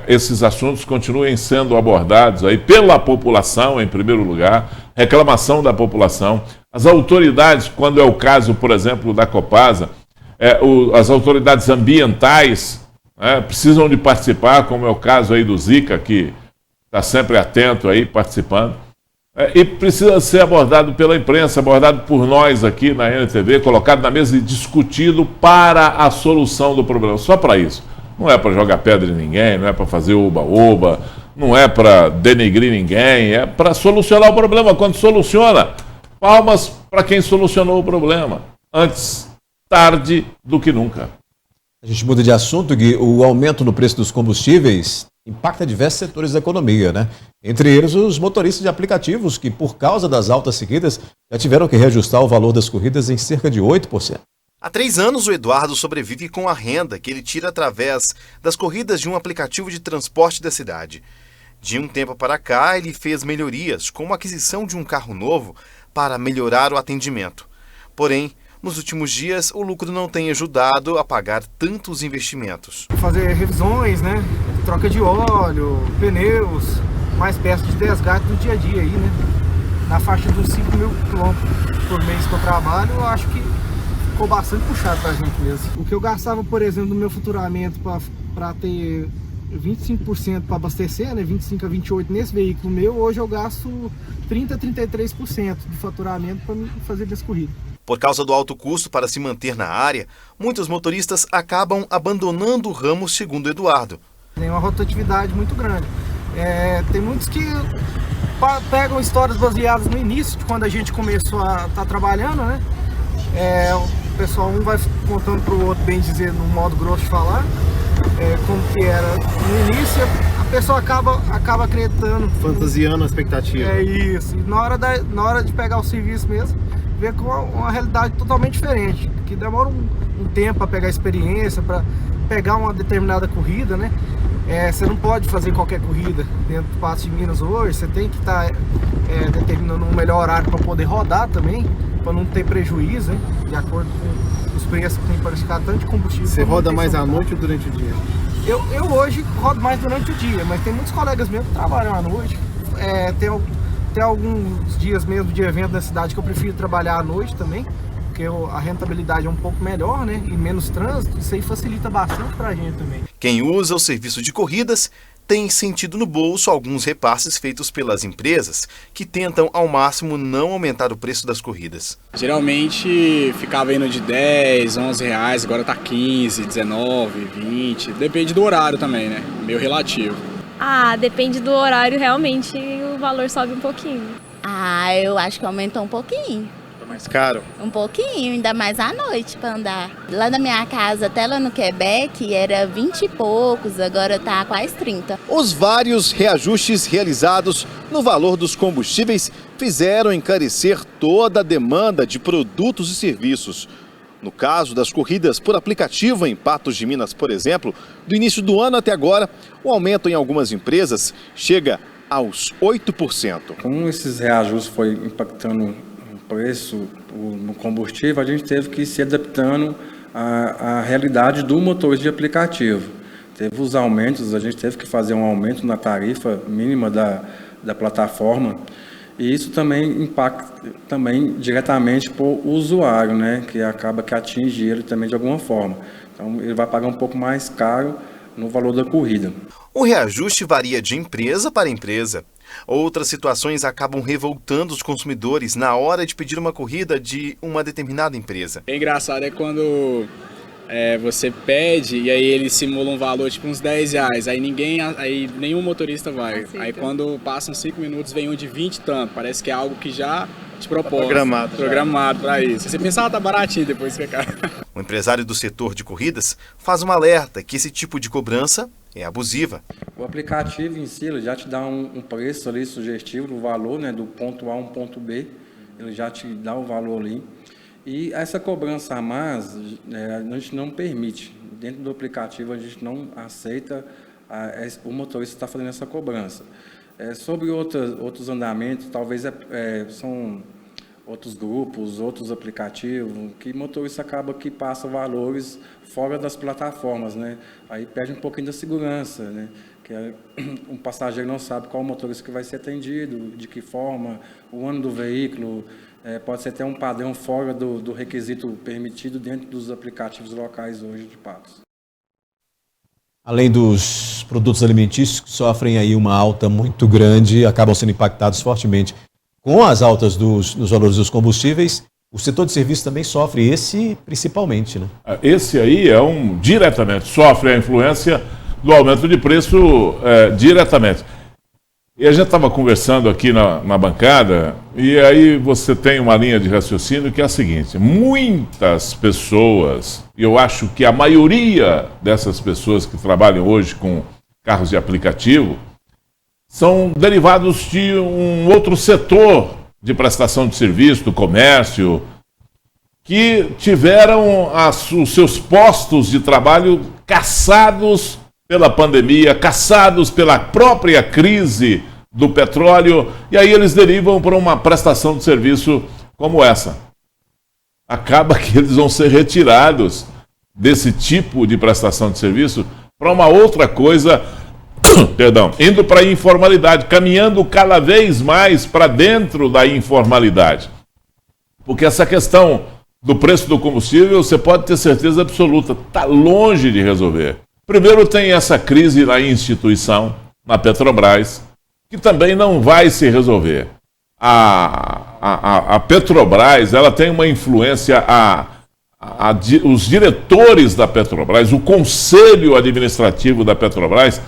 esses assuntos continuem sendo abordados aí pela população, em primeiro lugar, reclamação da população. As autoridades, quando é o caso, por exemplo, da Copasa, as autoridades ambientais precisam de participar, como é o caso aí do Zica, que está sempre atento aí, participando. E precisa ser abordado pela imprensa, abordado por nós aqui na NTV, colocado na mesa e discutido para a solução do problema. Só para isso. Não é para jogar pedra em ninguém, não é para fazer oba-oba, não é para denegrir ninguém, é para solucionar o problema. Quando soluciona, palmas para quem solucionou o problema. Antes tarde do que nunca. A gente muda de assunto, Gui. O aumento no preço dos combustíveis impacta diversos setores da economia, né? Entre eles, os motoristas de aplicativos que, por causa das altas seguidas, já tiveram que reajustar o valor das corridas em cerca de 8%. Há 3 anos, o Eduardo sobrevive com a renda que ele tira através das corridas de um aplicativo de transporte da cidade. De um tempo para cá, ele fez melhorias, como a aquisição de um carro novo para melhorar o atendimento. Porém, nos últimos dias, o lucro não tem ajudado a pagar tantos investimentos. Fazer revisões, né? Troca de óleo, pneus, mais peças de desgaste do dia a dia aí, né? Na faixa de uns 5 mil quilômetros por mês que eu trabalho, eu acho que ficou bastante puxado pra gente mesmo. O que eu gastava, por exemplo, no meu faturamento para ter 25% para abastecer, né? 25 a 28 nesse veículo meu, hoje eu gasto 30 a 33% de faturamento para fazer minhas corridas. Por causa do alto custo para se manter na área, muitos motoristas acabam abandonando o ramo, segundo Eduardo. Tem uma rotatividade muito grande. Tem muitos que pegam histórias baseadas no início, de quando a gente começou a estar trabalhando, né? O pessoal um vai contando para o outro, bem dizer, no modo grosso de falar, como que era no início, a pessoa acaba acreditando. Fantasiando a expectativa. É isso. E na hora de pegar o serviço mesmo, vê com uma realidade totalmente diferente, que demora um tempo para pegar experiência, para pegar uma determinada corrida, né? Você não pode fazer qualquer corrida dentro do Patos de Minas hoje, você tem que estar determinando um melhor horário para poder rodar também, para não ter prejuízo, hein? De acordo com os preços que tem para ficar tanto de combustível. Você roda mais à noite ou durante o dia? Eu hoje rodo mais durante o dia, mas tem muitos colegas meus que trabalham à noite. Tem alguns dias mesmo de evento da cidade que eu prefiro trabalhar à noite também, porque a rentabilidade é um pouco melhor, né? E menos trânsito, isso aí facilita bastante pra gente também. Quem usa o serviço de corridas tem sentido no bolso alguns repasses feitos pelas empresas que tentam ao máximo não aumentar o preço das corridas. Geralmente ficava indo de 10, 11 reais, agora tá 15, 19, 20, depende do horário também, né? Meio relativo. Depende do horário, realmente o valor sobe um pouquinho. Eu acho que aumentou um pouquinho. Tá mais caro? Um pouquinho, ainda mais à noite para andar. Lá na minha casa, até lá no Quebec, era 20 e poucos, agora tá quase 30. Os vários reajustes realizados no valor dos combustíveis fizeram encarecer toda a demanda de produtos e serviços. No caso das corridas por aplicativo em Patos de Minas, por exemplo, do início do ano até agora, o aumento em algumas empresas chega aos 8%. Como esses reajustes foi impactando o preço no combustível, a gente teve que ir se adaptando à realidade do motorista de aplicativo. Teve os aumentos, a gente teve que fazer um aumento na tarifa mínima da plataforma, e isso também impacta também diretamente para o usuário, né, que acaba que atinge ele também de alguma forma. Então ele vai pagar um pouco mais caro no valor da corrida. O reajuste varia de empresa para empresa. Outras situações acabam revoltando os consumidores na hora de pedir uma corrida de uma determinada empresa. É engraçado quando você pede e aí ele simula um valor tipo uns R$10, aí nenhum motorista vai. Aí quando passam 5 minutos vem um de 20 tanto, parece que é algo que já te propõe. Programado para isso. Se você pensar, tá baratinho, depois fica caro. O empresário do setor de corridas faz um alerta que esse tipo de cobrança é abusiva. O aplicativo em si, ele já te dá um preço ali sugestivo do valor, né, do ponto A a um ponto B, ele já te dá o valor ali. E essa cobrança a mais, a gente não permite. Dentro do aplicativo, a gente não aceita o motorista estar fazendo essa cobrança. Sobre outros andamentos, talvez são outros grupos, outros aplicativos, que motorista acaba que passa valores fora das plataformas, né? Aí perde um pouquinho da segurança, né? Que um passageiro não sabe qual motorista que vai ser atendido, de que forma, o ano do veículo, pode ser até um padrão fora do requisito permitido dentro dos aplicativos locais hoje de Patos. Além dos produtos alimentícios que sofrem aí uma alta muito grande, acabam sendo impactados fortemente com as altas nos valores dos combustíveis, o setor de serviços também sofre, esse principalmente, né? Esse aí diretamente, sofre a influência do aumento de preço diretamente. E a gente estava conversando aqui na bancada, e aí você tem uma linha de raciocínio que é a seguinte: muitas pessoas, e eu acho que a maioria dessas pessoas que trabalham hoje com carros de aplicativo, são derivados de um outro setor de prestação de serviço, do comércio, que tiveram os seus postos de trabalho caçados pela pandemia, caçados pela própria crise do petróleo, e aí eles derivam para uma prestação de serviço como essa. Acaba que eles vão ser retirados desse tipo de prestação de serviço para uma outra coisa, indo para a informalidade, caminhando cada vez mais para dentro da informalidade. Porque essa questão do preço do combustível, você pode ter certeza absoluta, está longe de resolver. Primeiro tem essa crise na instituição, na Petrobras, que também não vai se resolver. A Petrobras, ela tem uma influência, os diretores da Petrobras, o conselho administrativo da Petrobras,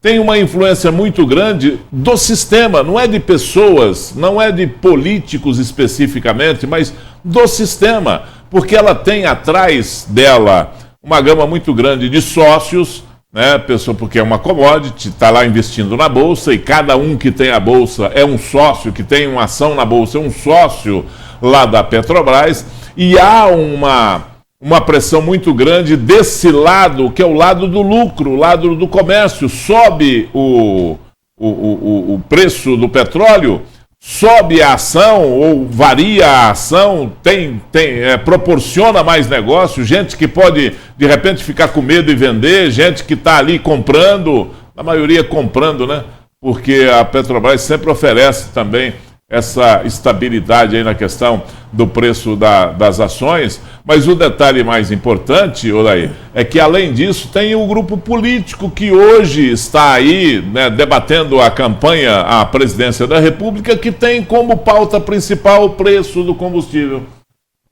tem uma influência muito grande do sistema, não é de pessoas, não é de políticos especificamente, mas do sistema, porque ela tem atrás dela uma gama muito grande de sócios, né? Pessoa, porque é uma commodity, está lá investindo na Bolsa, e cada um que tem a Bolsa é um sócio, que tem uma ação na Bolsa, é um sócio lá da Petrobras, e há uma pressão muito grande desse lado, que é o lado do lucro, o lado do comércio. Sobe o preço do petróleo, sobe a ação ou varia a ação, proporciona mais negócio, gente que pode de repente ficar com medo e vender, gente que está ali comprando, a maioria comprando, né? Porque a Petrobras sempre oferece também essa estabilidade aí na questão do preço das ações, mas o detalhe mais importante, Olaí, é que além disso tem o grupo político que hoje está aí, né, debatendo a campanha à presidência da República, que tem como pauta principal o preço do combustível,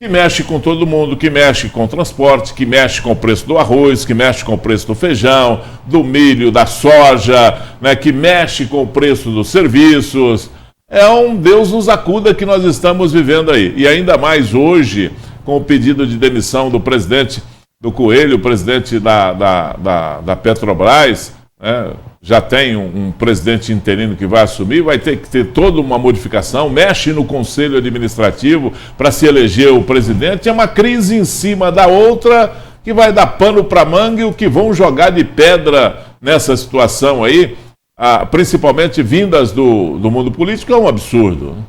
que mexe com todo mundo, que mexe com o transporte, que mexe com o preço do arroz, que mexe com o preço do feijão, do milho, da soja, né, que mexe com o preço dos serviços. É um Deus nos acuda que nós estamos vivendo aí. E ainda mais hoje, com o pedido de demissão do presidente do Coelho, o presidente da Petrobras, né? Já tem um presidente interino que vai assumir, vai ter que ter toda uma modificação, mexe no conselho administrativo para se eleger o presidente. É uma crise em cima da outra que vai dar pano para manga, e o que vão jogar de pedra nessa situação aí, principalmente vindas do mundo político, é um absurdo.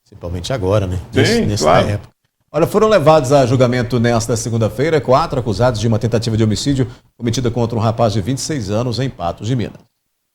Principalmente agora, né? Sim, Nessa claro. época. Olha, foram levados a julgamento nesta segunda-feira 4 acusados de uma tentativa de homicídio cometida contra um rapaz de 26 anos em Patos de Minas.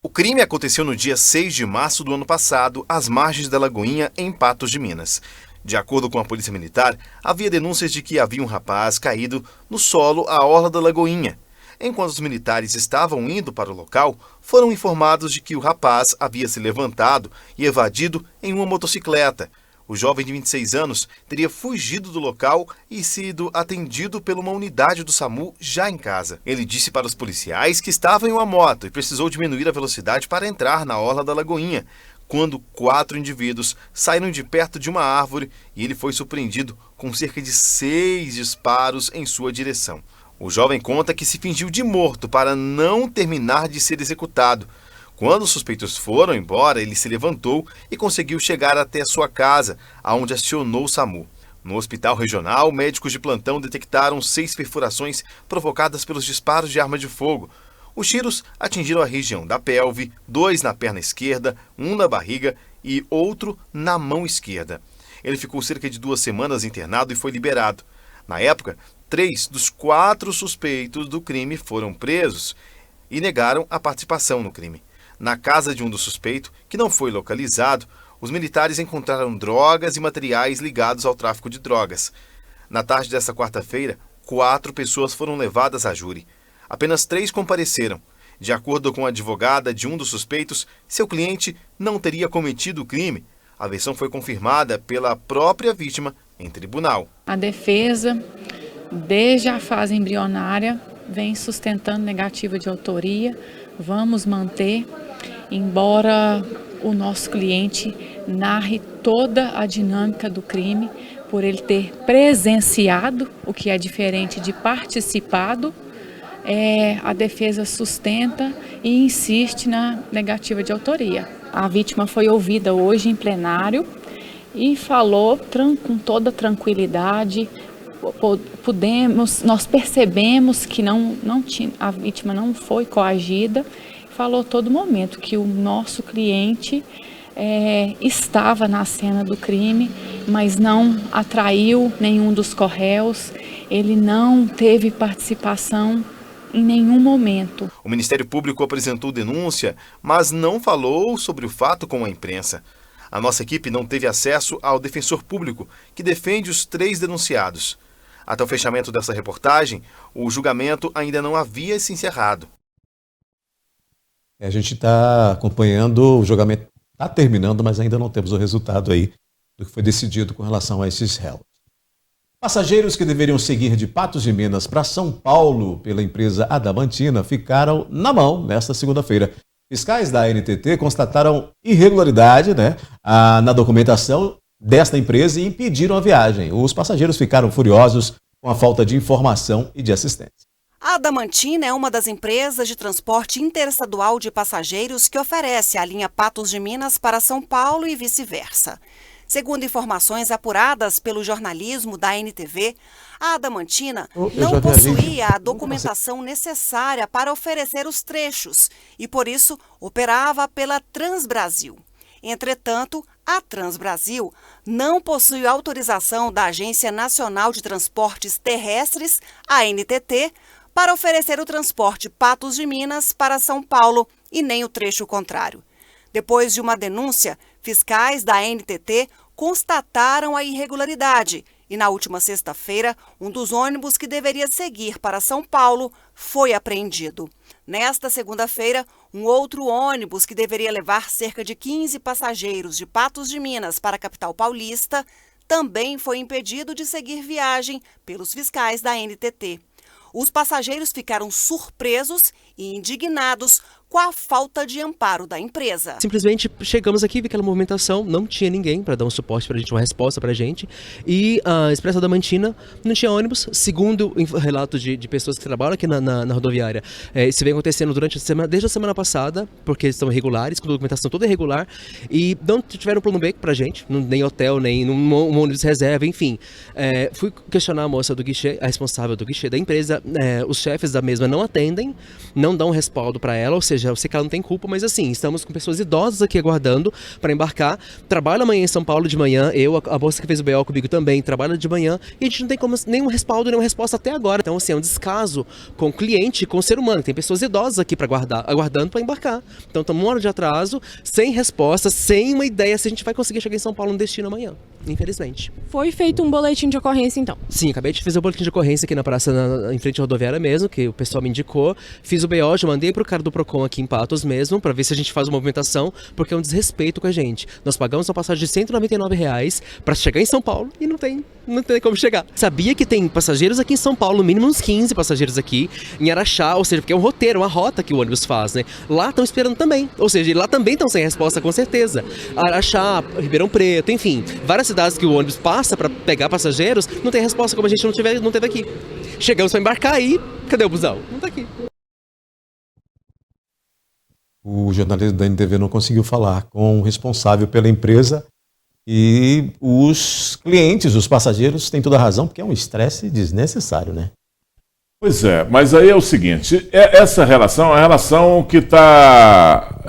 O crime aconteceu no dia 6 de março do ano passado, às margens da Lagoinha, em Patos de Minas. De acordo com a Polícia Militar, havia denúncias de que havia um rapaz caído no solo à orla da Lagoinha. Enquanto os militares estavam indo para o local, foram informados de que o rapaz havia se levantado e evadido em uma motocicleta. O jovem de 26 anos teria fugido do local e sido atendido por uma unidade do SAMU já em casa. Ele disse para os policiais que estava em uma moto e precisou diminuir a velocidade para entrar na orla da Lagoinha, quando 4 indivíduos saíram de perto de uma árvore e ele foi surpreendido com cerca de 6 disparos em sua direção. O jovem conta que se fingiu de morto para não terminar de ser executado. Quando os suspeitos foram embora, ele se levantou e conseguiu chegar até sua casa, aonde acionou o SAMU. No hospital regional, médicos de plantão detectaram 6 perfurações provocadas pelos disparos de arma de fogo. Os tiros atingiram a região da pelve, 2 na perna esquerda, 1 na barriga e outro na mão esquerda. Ele ficou cerca de 2 semanas internado e foi liberado. Na época, 3 dos 4 suspeitos do crime foram presos e negaram a participação no crime. Na casa de um dos suspeitos, que não foi localizado, os militares encontraram drogas e materiais ligados ao tráfico de drogas. Na tarde desta quarta-feira, 4 pessoas foram levadas à júri. Apenas 3 compareceram. De acordo com a advogada de um dos suspeitos, seu cliente não teria cometido o crime. A versão foi confirmada pela própria vítima em tribunal. A defesa, desde a fase embrionária, vem sustentando negativa de autoria. Vamos manter, embora o nosso cliente narre toda a dinâmica do crime, por ele ter presenciado, o que é diferente de participado, a defesa sustenta e insiste na negativa de autoria. A vítima foi ouvida hoje em plenário e falou com toda tranquilidade. Nós percebemos que a vítima não foi coagida, falou a todo momento que o nosso cliente estava na cena do crime, mas não atraiu nenhum dos corréus, ele não teve participação em nenhum momento. O Ministério Público apresentou denúncia, mas não falou sobre o fato com a imprensa. A nossa equipe não teve acesso ao defensor público, que defende os 3 denunciados. Até o fechamento dessa reportagem, o julgamento ainda não havia se encerrado. A gente está acompanhando, o julgamento está terminando, mas ainda não temos o resultado aí do que foi decidido com relação a esses réus. Passageiros que deveriam seguir de Patos de Minas para São Paulo pela empresa Adamantina ficaram na mão nesta segunda-feira. Fiscais da ANTT constataram irregularidade, na documentação desta empresa e impediram a viagem. Os passageiros ficaram furiosos com a falta de informação e de assistência. A Adamantina é uma das empresas de transporte interestadual de passageiros que oferece a linha Patos de Minas para São Paulo e vice-versa. Segundo informações apuradas pelo jornalismo da NTV, a Adamantina não possuía a documentação necessária para oferecer os trechos e, por isso, operava pela Transbrasil. Entretanto, a Transbrasil não possui autorização da Agência Nacional de Transportes Terrestres, a ANTT, para oferecer o transporte Patos de Minas para São Paulo e nem o trecho contrário. Depois de uma denúncia, fiscais da ANTT constataram a irregularidade e, na última sexta-feira, um dos ônibus que deveria seguir para São Paulo foi apreendido. Nesta segunda-feira, um outro ônibus que deveria levar cerca de 15 passageiros de Patos de Minas para a capital paulista também foi impedido de seguir viagem pelos fiscais da ANTT. Os passageiros ficaram surpresos e indignados com a falta de amparo da empresa. Simplesmente chegamos aqui, vi aquela movimentação, não tinha ninguém para dar um suporte para a gente, uma resposta para a gente. E a Expresso Adamantina não tinha ônibus, segundo o relato de pessoas que trabalham aqui na rodoviária. Isso vem acontecendo durante a semana, desde a semana passada, porque eles estão irregulares, com documentação toda irregular, e não tiveram plano B para a gente, nem hotel, nem um ônibus reserva, enfim. Fui questionar a moça do guichê, a responsável do guichê da empresa, os chefes da mesma não atendem, não dão respaldo para ela, ou seja, seja, eu sei que ela não tem culpa, mas assim, estamos com pessoas idosas aqui aguardando para embarcar. Trabalho amanhã em São Paulo de manhã, a moça que fez o BO comigo também trabalha de manhã, e a gente não tem nenhum respaldo, nenhuma resposta até agora. Então, assim, é um descaso com o cliente, com o ser humano. Tem pessoas idosas aqui para aguardando para embarcar. Então, estamos uma hora de atraso, sem resposta, sem uma ideia se a gente vai conseguir chegar em São Paulo no destino amanhã, infelizmente. Foi feito um boletim de ocorrência, então? Sim, acabei de fazer o boletim de ocorrência aqui na praça, em frente à rodoviária mesmo, que o pessoal me indicou. Fiz o BO, já mandei pro cara do Procon aqui em Patos mesmo, para ver se a gente faz uma movimentação, porque é um desrespeito com a gente. Nós pagamos uma passagem de R$199 para chegar em São Paulo e não tem como chegar. Sabia que tem passageiros aqui em São Paulo, no mínimo uns 15 passageiros aqui, em Araxá, ou seja, porque é um roteiro, uma rota que o ônibus faz, né? Lá estão esperando também, ou seja, lá também estão sem resposta, com certeza. Araxá, Ribeirão Preto, enfim, várias cidades que o ônibus passa para pegar passageiros, não tem resposta, como a gente não teve aqui. Chegamos para embarcar aí, cadê o busão? Não tá aqui. O jornalista da NTV não conseguiu falar com o responsável pela empresa e os clientes, os passageiros, têm toda a razão, porque é um estresse desnecessário, né? Pois é, mas aí é o seguinte, essa relação é a relação que está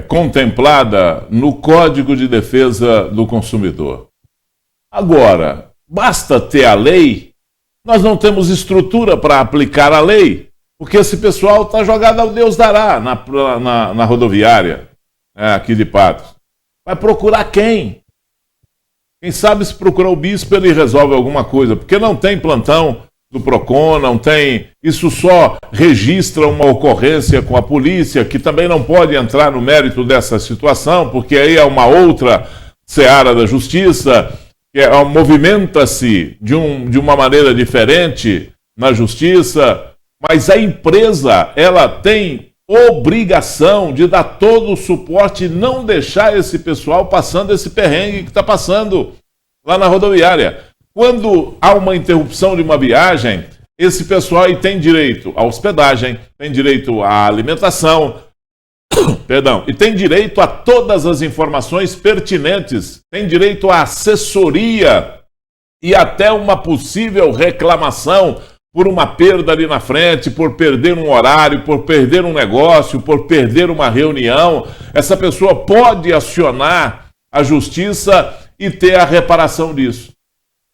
contemplada no Código de Defesa do Consumidor. Agora, basta ter a lei, nós não temos estrutura para aplicar a lei, porque esse pessoal está jogado ao Deus dará na rodoviária, aqui de Patos. Vai procurar quem? Quem sabe se procurar o bispo ele resolve alguma coisa, porque não tem plantão do Procon, não tem... Isso só registra uma ocorrência com a polícia, que também não pode entrar no mérito dessa situação, porque aí é uma outra seara da justiça, que movimenta-se de uma maneira diferente na justiça, mas a empresa, ela tem obrigação de dar todo o suporte e não deixar esse pessoal passando esse perrengue que está passando lá na rodoviária. Quando há uma interrupção de uma viagem, esse pessoal aí tem direito à hospedagem, tem direito à alimentação, perdão, e tem direito a todas as informações pertinentes, tem direito à assessoria e até uma possível reclamação por uma perda ali na frente, por perder um horário, por perder um negócio, por perder uma reunião. Essa pessoa pode acionar a justiça e ter a reparação disso.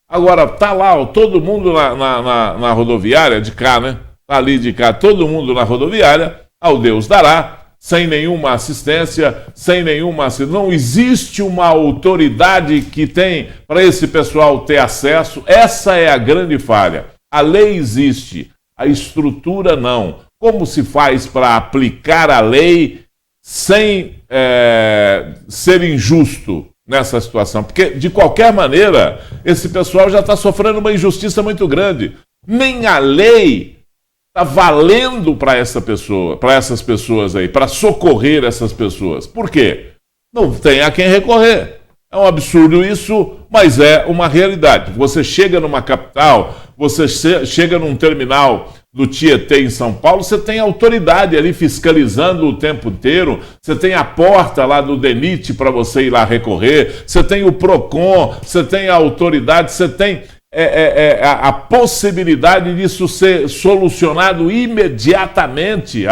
Agora, tá lá, ó, todo mundo na rodoviária de cá, né? Tá ali de cá, todo mundo na rodoviária, ao Deus dará, sem nenhuma assistência, não existe uma autoridade que tem para esse pessoal ter acesso. Essa é a grande falha. A lei existe, a estrutura não. Como se faz para aplicar a lei sem ser injusto nessa situação? Porque, de qualquer maneira, esse pessoal já está sofrendo uma injustiça muito grande. Nem a lei está valendo para essas pessoas aí, para socorrer essas pessoas. Por quê? Não tem a quem recorrer. É um absurdo isso, mas é uma realidade. Você chega numa capital, você chega num terminal do Tietê em São Paulo, você tem autoridade ali fiscalizando o tempo inteiro, você tem a porta lá do DENIT para você ir lá recorrer, você tem o Procon, você tem a autoridade, você tem a possibilidade disso ser solucionado imediatamente.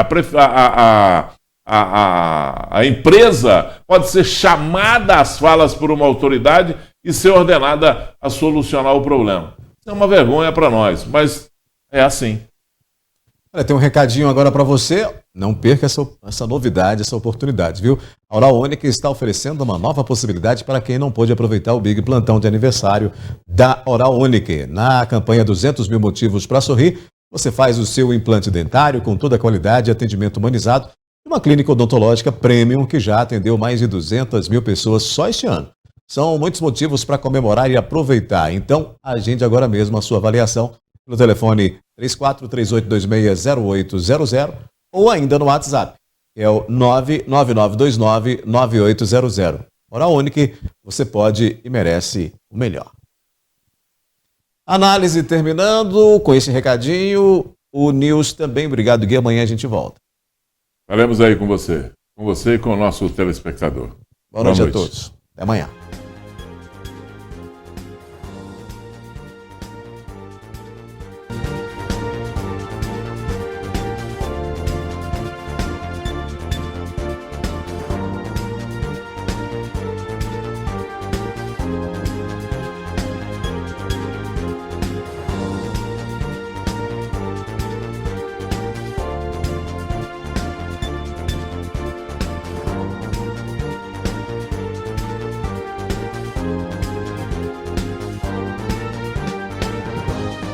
A empresa pode ser chamada às falas por uma autoridade e ser ordenada a solucionar o problema. Isso é uma vergonha para nós, mas é assim. Olha, tem um recadinho agora para você. Não perca essa novidade, essa oportunidade, viu? A Oral Unique está oferecendo uma nova possibilidade para quem não pôde aproveitar o Big Plantão de aniversário da Oral Unique. Na campanha 200 mil motivos para sorrir, você faz o seu implante dentário com toda a qualidade e atendimento humanizado de uma clínica odontológica premium que já atendeu mais de 200 mil pessoas só este ano. São muitos motivos para comemorar e aproveitar. Então, agende agora mesmo a sua avaliação no telefone 3438260800 ou ainda no WhatsApp, que é o 999299800. Oral Unique, você pode e merece o melhor. Análise terminando com esse recadinho. O News também. Obrigado, Gui. Amanhã a gente volta. Estaremos aí com você e com o nosso telespectador. Boa noite a todos. Até amanhã.